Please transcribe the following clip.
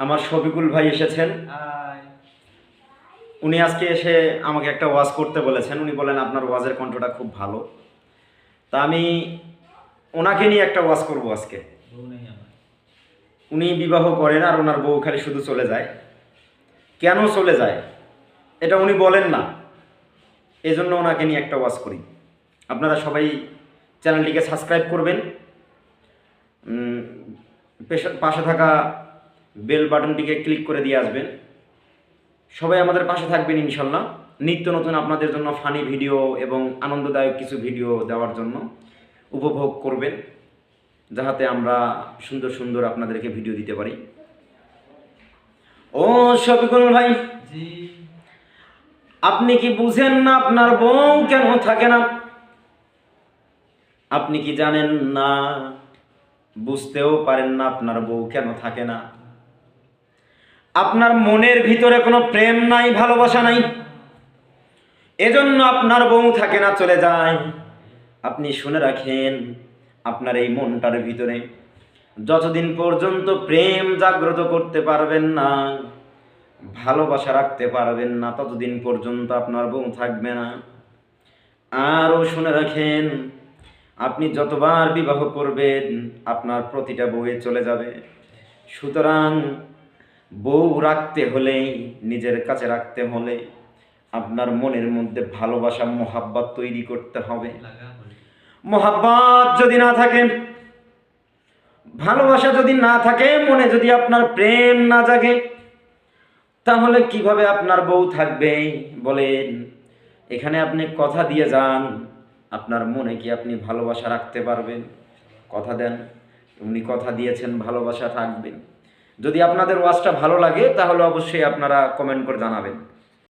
আমার শফিকুল ভাই এসেছেন। উনি আজকে এসে আমাকে একটা ওয়াজ করতে বলেছেন। উনি বলেন আপনার ওয়াজের কণ্ঠটা খুব ভালো। তা আমি ওনাকে নিয়ে একটা ওয়াজ করব আজকে। উনি বিবাহ করেন আর ওনার বউ খালি শুধু চলে যায়। কেন চলে যায় এটা উনি বলেন না, এজন্য ওনাকে নিয়ে একটা ওয়াজ করি। আপনারা সবাই চ্যানেলটিকে সাবস্ক্রাইব করবেন, পাশে থাকা বেল বাটনটিকে ক্লিক করে দিয়ে আসবেন। সবাই আমাদের পাশে থাকবেন ইনশাল্লাহ। নিত্য নতুন আপনাদের জন্য ফানি ভিডিও এবং আনন্দদায়ক কিছু ভিডিও দেওয়ার জন্য উপভোগ করবেন, যাহাতে আমরা সুন্দর সুন্দর আপনাদেরকে ভিডিও দিতে পারি। ও শফিকুল ভাই, আপনি কি বুঝেন না আপনার বউ কেন থাকে না? আপনি কি জানেন না, বুঝতেও পারেন না আপনার বউ কেন থাকে না? আপনার মনের ভিতরে কোনো প্রেম নাই, ভালোবাসা নাই, এজন্য আপনার বউ থাকে না, চলে যায়। আপনি শুনে রাখেন, আপনার এই মনটার ভিতরে যতদিন পর্যন্ত প্রেম জাগ্রত করতে পারবেন না, ভালোবাসা রাখতে পারবেন না, ততদিন পর্যন্ত আপনার বউ থাকবে না। আরও শুনে রাখেন, আপনি যতবার বিবাহ করবেন আপনার প্রতিটা বউয়ে চলে যাবে। সুতরাং বউ রাখতে হলে, নিজের কাছে রাখতে হলে আপনার মনের মধ্যে ভালোবাসা, মোহাব্বত তৈরি করতে হবে। মোহাব্বত যদি না থাকে, ভালোবাসা যদি না থাকে, মনে যদি আপনার প্রেম না জাগে, তাহলে কিভাবে আপনার বউ থাকবে বলেন? এখানে আপনি কথা দিয়ে যান, আপনার মনে কি আপনি ভালোবাসা রাখতে পারবেন? কথা দেন, উনি কথা দিয়েছেন ভালোবাসা থাকবেন। যদি আপনাদের ওয়াজটা ভালো লাগে তাহলে অবশ্যই আপনারা কমেন্ট করে জানাবেন।